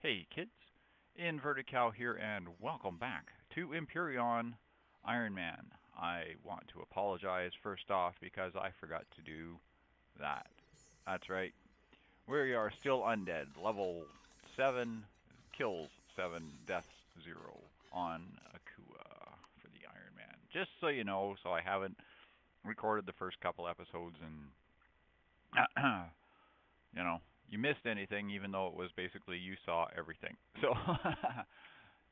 Hey kids, Inverted Cow here and welcome back to Empyrean Ironman. I want to apologize first off because I forgot to do that. That's right, we are still undead, level 7, kills 7, deaths 0 on Akua for the Ironman. Just so you know, so I haven't recorded the first couple episodes and you know, you missed anything, even though it was basically you saw everything. So,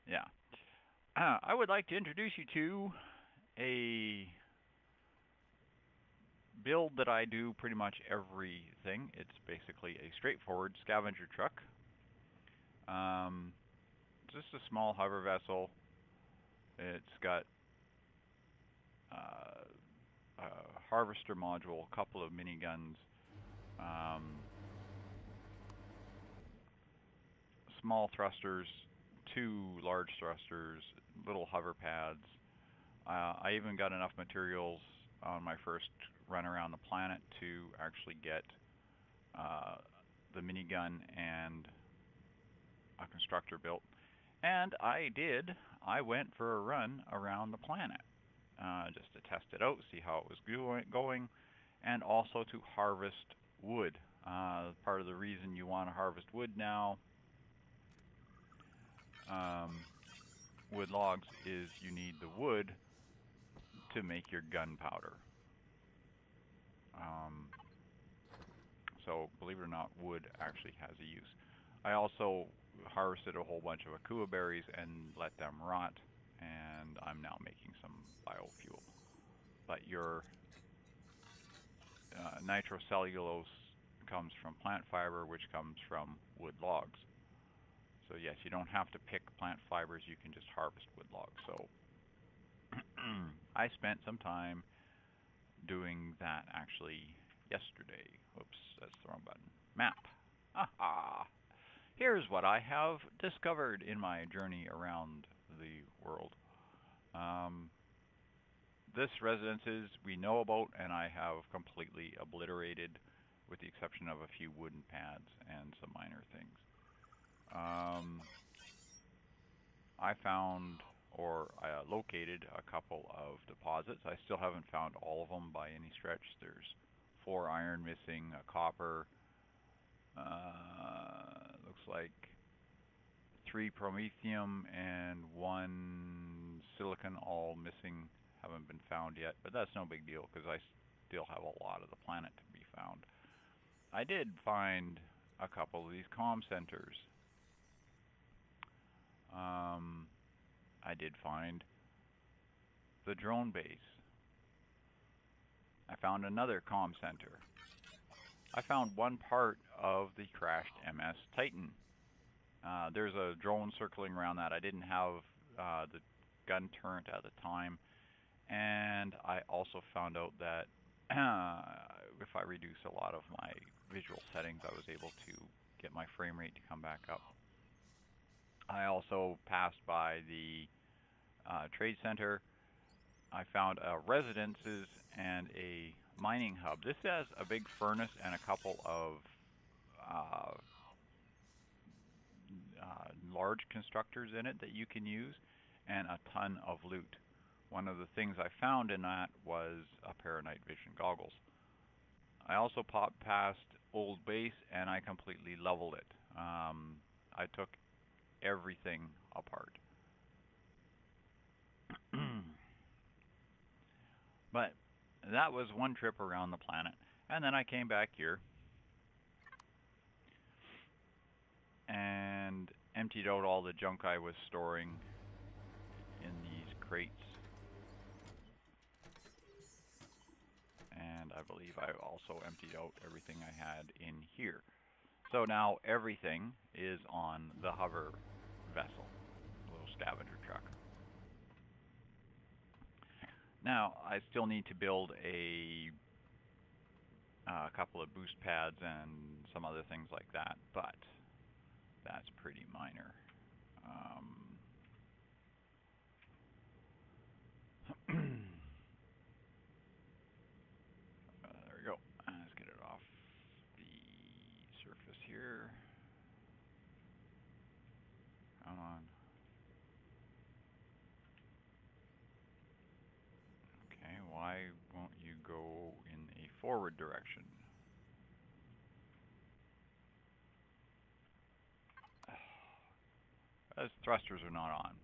yeah. I would like to introduce you to a build that I do pretty much everything. It's basically a straightforward scavenger truck. Just a small hover vessel. It's got a harvester module, a couple of miniguns, small thrusters, 2 large thrusters, little hover pads. I even got enough materials on my first run around the planet to actually get the minigun and a constructor built. And I went for a run around the planet just to test it out, see how it was going, and also to harvest wood. Part of the reason you want to harvest wood now, wood logs, is you need the wood to make your gunpowder. So believe it or not, wood actually has a use. I also harvested a whole bunch of Akua berries and let them rot, and I'm now making some biofuel. But your nitrocellulose comes from plant fiber, which comes from wood logs. So yes, you don't have to pick plant fibers, you can just harvest wood logs. So I spent some time doing that actually yesterday. Oops, that's the wrong button. Map. Aha! Here's what I have discovered in my journey around the world. This residences we know about, and I have completely obliterated with the exception of a few wooden pads and some minor things. I found, or I located, a couple of deposits. I still haven't found all of them by any stretch. There's 4 iron missing, a copper, looks like 3 promethium and 1 silicon, all missing, haven't been found yet, but that's no big deal because I still have a lot of the planet to be found. I did find a couple of these comm centers. I did find the drone base. I found another comm center. I found one part of the crashed MS Titan. There's a drone circling around that. I didn't have the gun turret at the time, and I also found out that if I reduce a lot of my visual settings, I was able to get my frame rate to come back up. I also passed by the trade center. I found residences and a mining hub. This has a big furnace and a couple of large constructors in it that you can use, and a ton of loot. One of the things I found in that was a pair of night vision goggles. I also popped past Old Base and I completely leveled it. I took everything apart. But that was one trip around the planet, and then I came back here and emptied out all the junk I was storing in these crates, and I believe I also emptied out everything I had in here. So now everything is on the hover vessel, little scavenger truck. Now I still need to build a couple of boost pads and some other things like that, but that's pretty minor. There we go. Let's get it off the surface here. forward direction. As thrusters are not on.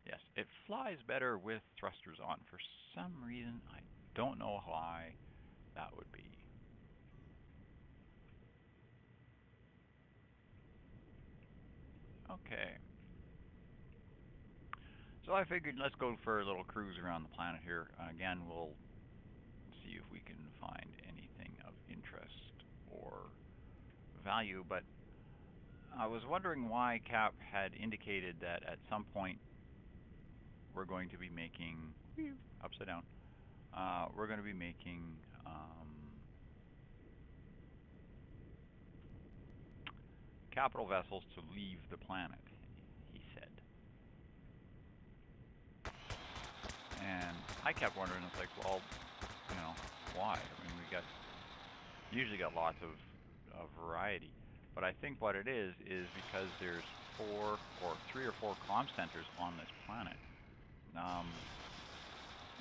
Yes, it flies better with thrusters on. For some reason, I don't know why that would be. Okay. So I figured let's go for a little cruise around the planet here. Again, we'll see if we can find anything of interest or value, but I was wondering why Cap had indicated that at some point we're going to be making, upside down, we're going to be making capital vessels to leave the planet, he said. And I kept wondering, it's like, well, you know, why? I mean, usually got lots of variety. But I think what it is because there's three or four comm centers on this planet.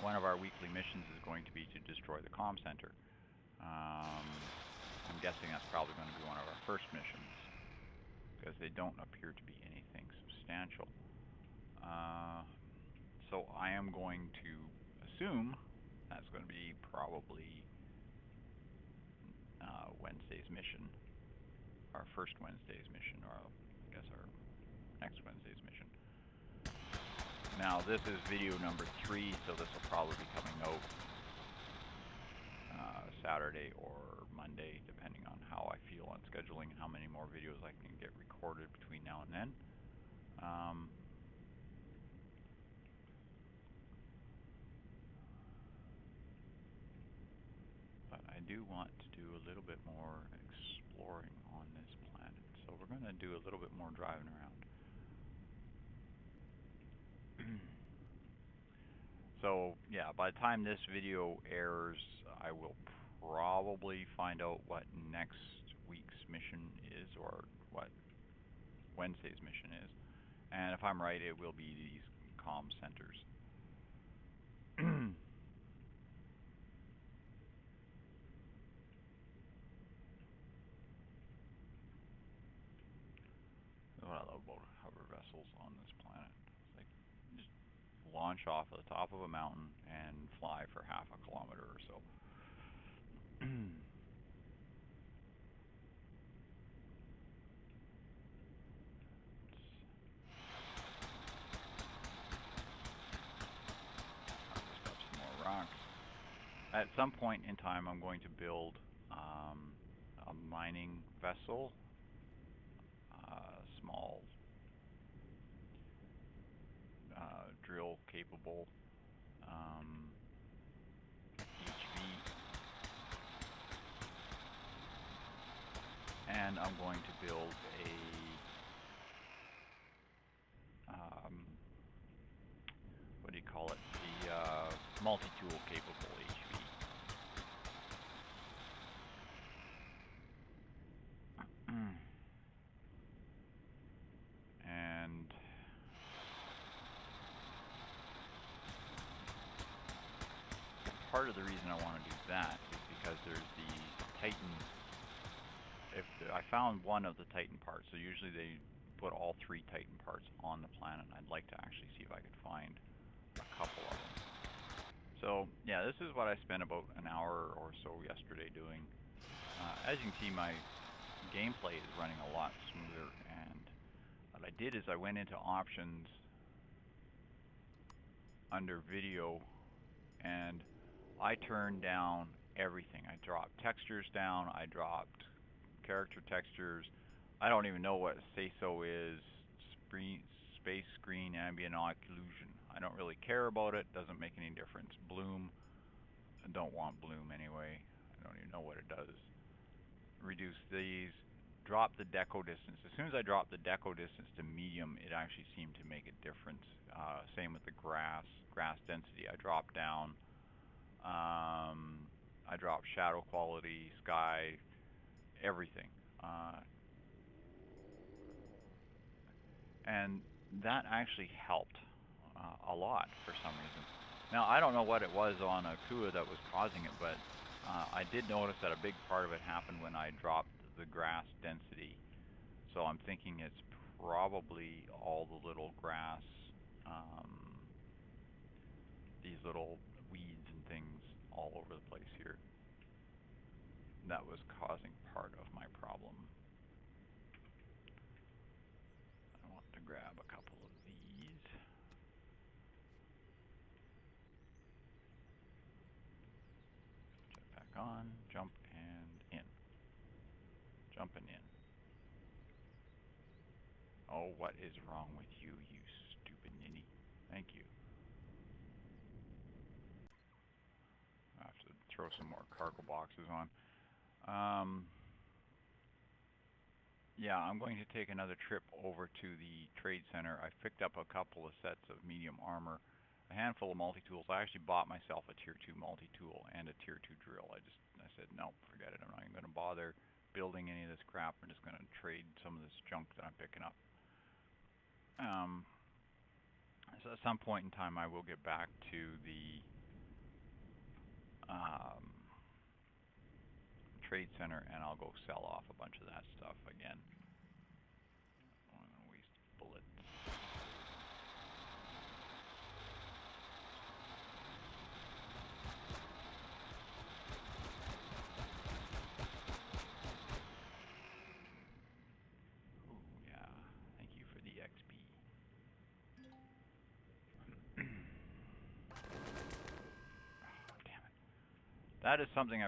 One of our weekly missions is going to be to destroy the comm center. I'm guessing that's probably going to be one of our first missions, because they don't appear to be anything substantial. So I am going to assume that's going to be probably Wednesday's mission, our first Wednesday's mission, or I guess our next Wednesday's mission. Now this is video number 3, so this will probably be coming out Saturday or Monday, depending on how I feel on scheduling and how many more videos I can get recorded between now and then. But I do want to do a little bit more exploring on this planet, so we're going to do a little bit more driving around. So yeah, by the time this video airs, I will probably find out what next week's mission is, or what Wednesday's mission is. And if I'm right, it will be these comm centers. What I love about hover vessels on this planet. It's like, just launch off of the top of a mountain and fly for half a kilometer or so. Harvest up some more rocks. At some point in time, I'm going to build a mining vessel, small drill capable HV, and I'm going to build a what do you call it, the multi-tool capable HV. And part of the reason I want to do that is because there's the Titan. I found one of the Titan parts, so usually they put all 3 Titan parts on the planet. I'd like to actually see if I could find a couple of them. So yeah, this is what I spent about an hour or so yesterday doing. As you can see, my gameplay is running a lot smoother, and what I did is I went into options under video and I turned down everything. I dropped textures down, I dropped character textures. I don't even know what say-so is. Space screen ambient occlusion. I don't really care about it, doesn't make any difference. Bloom, I don't want bloom anyway. I don't even know what it does. Reduce these, drop the deco distance. As soon as I dropped the deco distance to medium, it actually seemed to make a difference. Same with the grass density. I dropped down. I dropped shadow quality, sky, everything. And that actually helped a lot for some reason. Now, I don't know what it was on Akua that was causing it, but I did notice that a big part of it happened when I dropped the grass density. So I'm thinking it's probably all the little grass, um, these little weeds and things all over the place here. That was causing part of my problem. I want to grab a couple of these. Jet back on, jump and in. Jumping in. Oh, what is wrong with you, you stupid ninny? Thank you. I have to throw some more cargo boxes on. Yeah, I'm going to take another trip over to the trade center. I picked up a couple of sets of medium armor, a handful of multi-tools. I actually bought myself a tier 2 multi-tool and a tier 2 drill. I said, no, forget it. I'm not even going to bother building any of this crap. I'm just going to trade some of this junk that I'm picking up. So at some point in time, I will get back to the trade center, and I'll go sell off a bunch of that stuff again. I don't want to waste bullets. Ooh, yeah. Thank you for the XP. Oh, damn it. That is something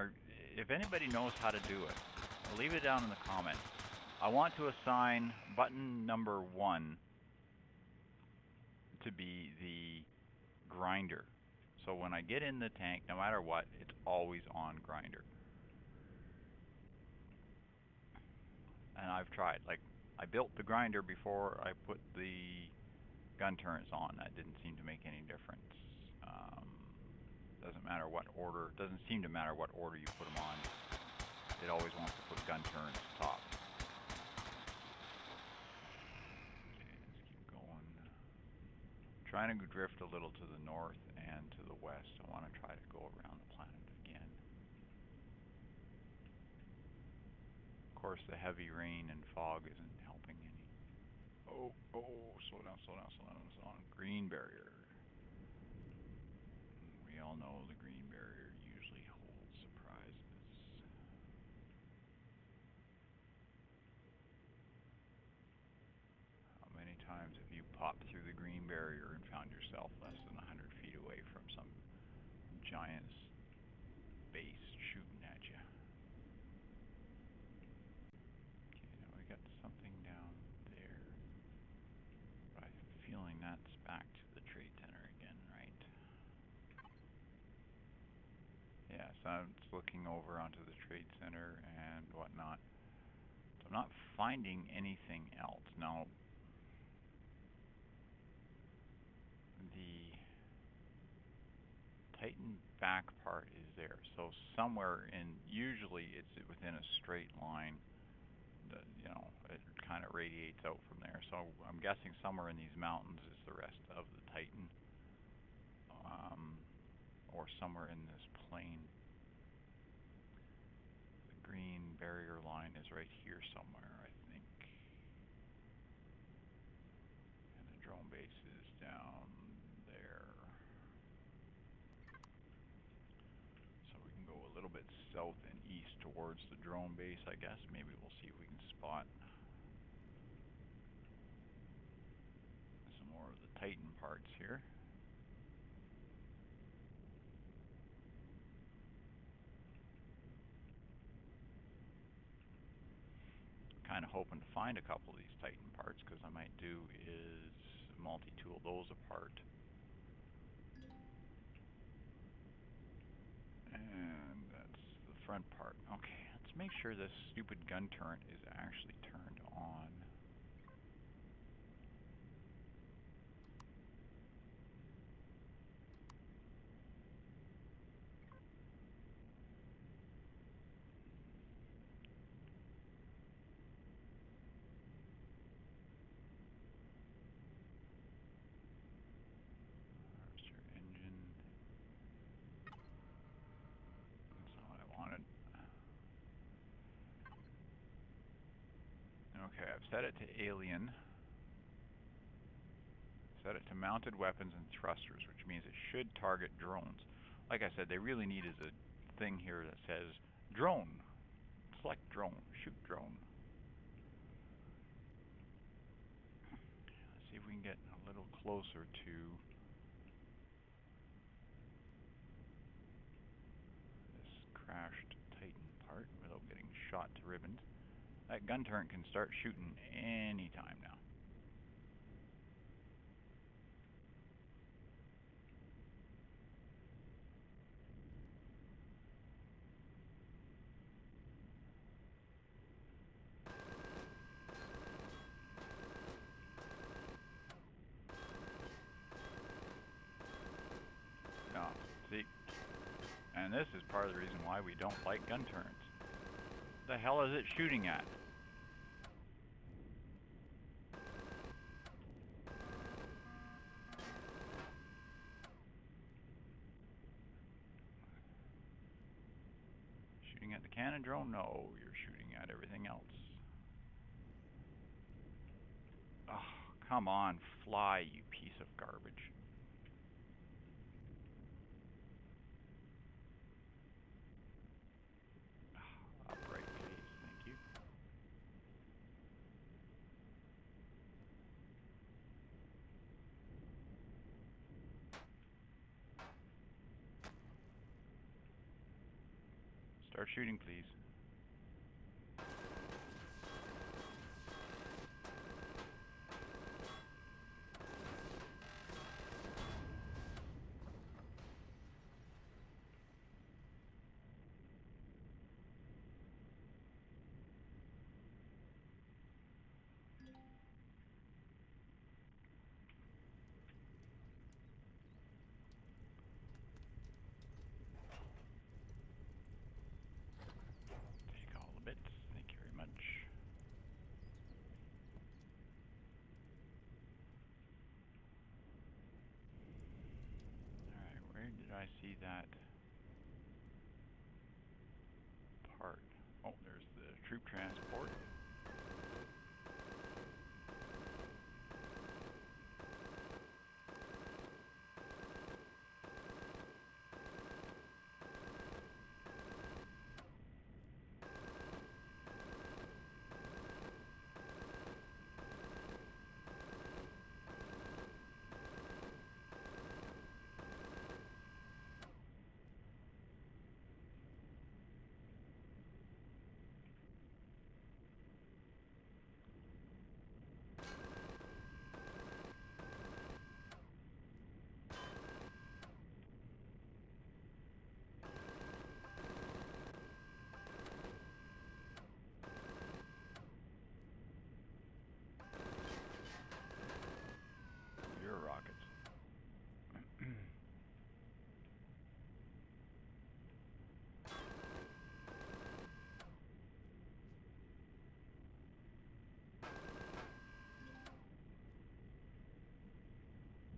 if anybody knows how to do it, leave it down in the comments. I want to assign button number 1 to be the grinder. So when I get in the tank, no matter what, it's always on grinder. And I've tried. Like, I built the grinder before I put the gun turrets on. That didn't seem to make any difference. Doesn't matter what order. Doesn't seem to matter what order you put them on. It always wants to put gun turrets top. Okay, let's keep going. I'm trying to drift a little to the north and to the west. I want to try to go around the planet again. Of course, the heavy rain and fog isn't helping any. Oh, slow down, slow down, slow down, slow down. Green barrier. We all know the green barrier usually holds surprises. How many times have you popped through the green barrier and found yourself less than 100 feet away from some giant base shooting at you? Okay, now we got something down there. But I have a feeling that's back to the trade center again, right? Yeah, so I'm just looking over onto the trade center and whatnot. So I'm not finding anything else. Now, the Titan back part is there. So somewhere usually it's within a straight line. You know, it kind of radiates out from there. So I'm guessing somewhere in these mountains is the rest of the Titan. Or somewhere in this plain. The green barrier line is right here somewhere, I think. And the drone base is down there. So we can go a little bit south and east towards the drone base, I guess. Maybe we'll see if we can spot some more of the Titan parts here. Kind of hoping to find a couple of these Titan parts, because I might do is multi-tool those apart. And that's the front part. Okay, let's make sure this stupid gun turret is actually turned on. There's your engine. Okay, I've set it to alien. Set it to mounted weapons and thrusters, which means it should target drones. Like I said, they really need is a thing here that says drone. Select drone. Shoot drone. Let's see if we can get a little closer to this crashed Titan part without getting shot to ribbons. That gun turret can start shooting any time now. Now, see, and this is part of the reason why we don't like gun turrets. The hell is it shooting at? Shooting at the cannon drone? No, you're shooting at everything else. Oh, come on, fly, you piece of garbage. Upright, please. Thank you. Start shooting, please. Take all the bits. Thank you very much. Alright, where did I see that part? Oh, there's the troop transport. Your rockets.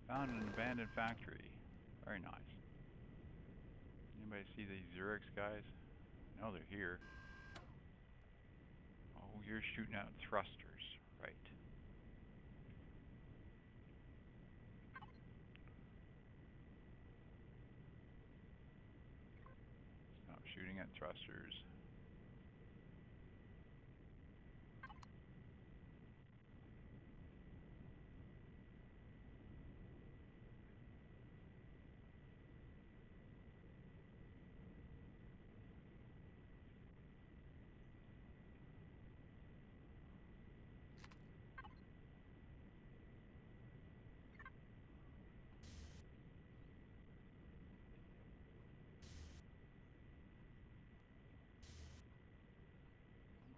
Found an abandoned factory. Very nice. Anybody see these Zurich guys? No, they're here. Oh, you're shooting out thrusters. Right. Stop shooting at thrusters.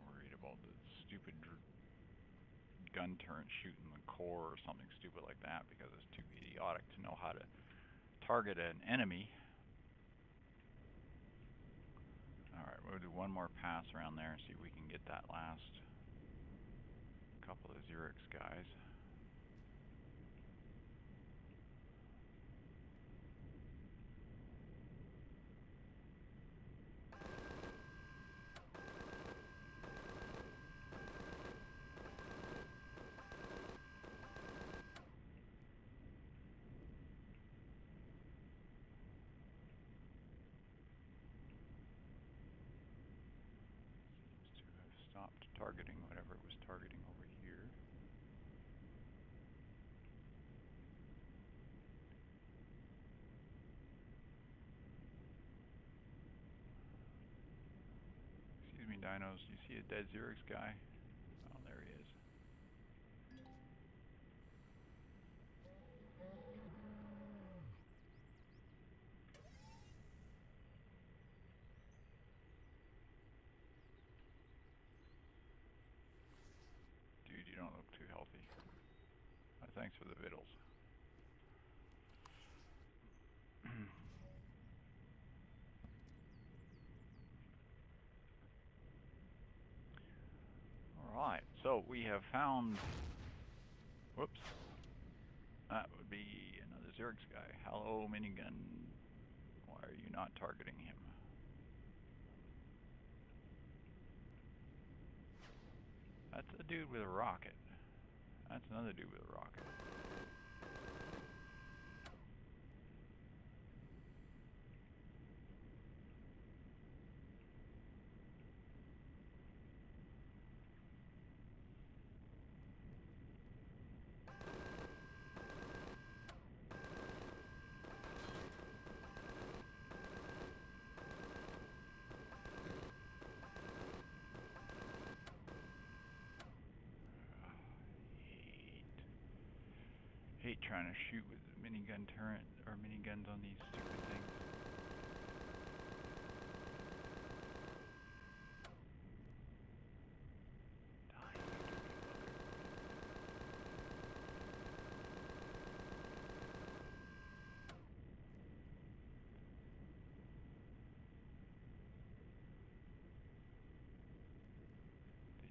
Worried about the stupid gun turret shooting the core or something stupid like that because it's too idiotic to know how to target an enemy. Alright, we'll do one more pass around there and see if we can get that last couple of Zurich guys. targeting whatever it was targeting over here. Excuse me, dinos. Do you see a dead Xerix guy? Oh, there he is. Dude, you don't look too healthy. Thanks for the vittles. Alright, so we have found... Whoops. That would be another Xerix guy. Hello, minigun. Why are you not targeting him? That's a dude with a rocket. That's another dude with a rocket. Hate trying to shoot with minigun turret or miniguns on these stupid things.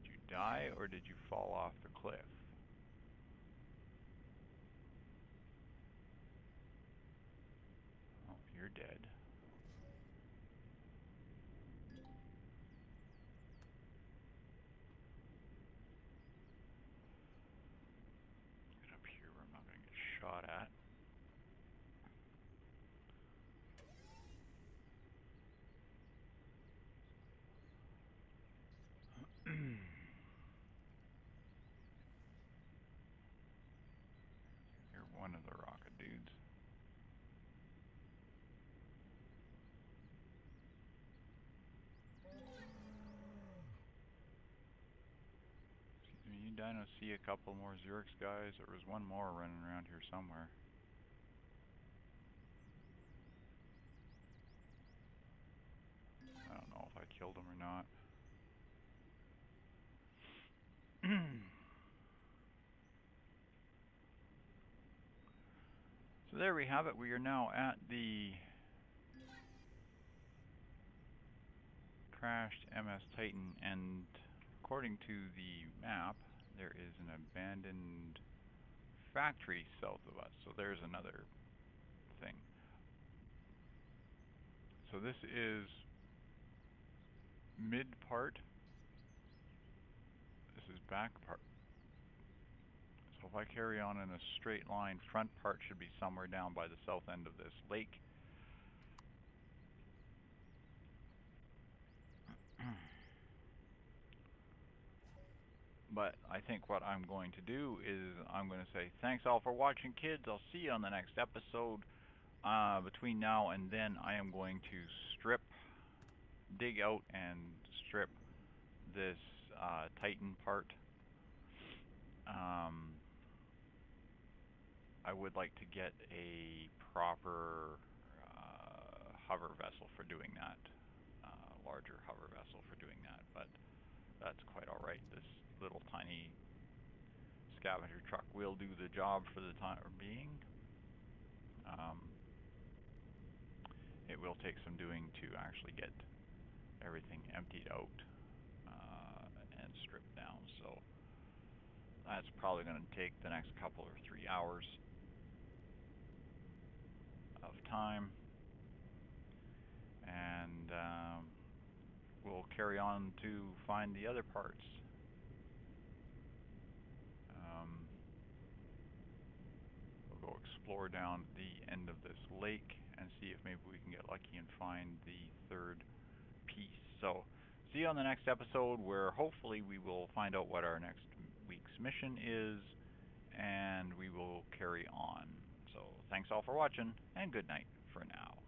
Did you die or did you fall off the cliff? Oh, you're dead. Get up here where I'm not going to get shot at. You're one of the rocket dudes. Excuse me, you dinos see a couple more Xerix guys? There was one more running around here somewhere. I don't know if I killed him or not. So there we have it. We are now at the crashed MS Titan, and according to the map, there is an abandoned factory south of us. So there's another thing. So this is mid part. This is back part. So if I carry on in a straight line, front part should be somewhere down by the south end of this lake. But I think what I'm going to do is I'm going to say thanks all for watching, kids. I'll see you on the next episode. Between now and then, I am going to dig out and strip this Titan part. I would like to get a proper hover vessel for doing that, larger hover vessel for doing that, but that's quite alright. This little tiny scavenger truck will do the job for the time being. It will take some doing to actually get everything emptied out and stripped down, so that's probably going to take the next couple or 3 hours of time, and we'll carry on to find the other parts. We'll go explore down the end of this lake and see if maybe we can get lucky and find the third piece. So See you on the next episode, where hopefully we will find out what our next week's mission is, and we will carry on. So thanks all for watching, and good night for now.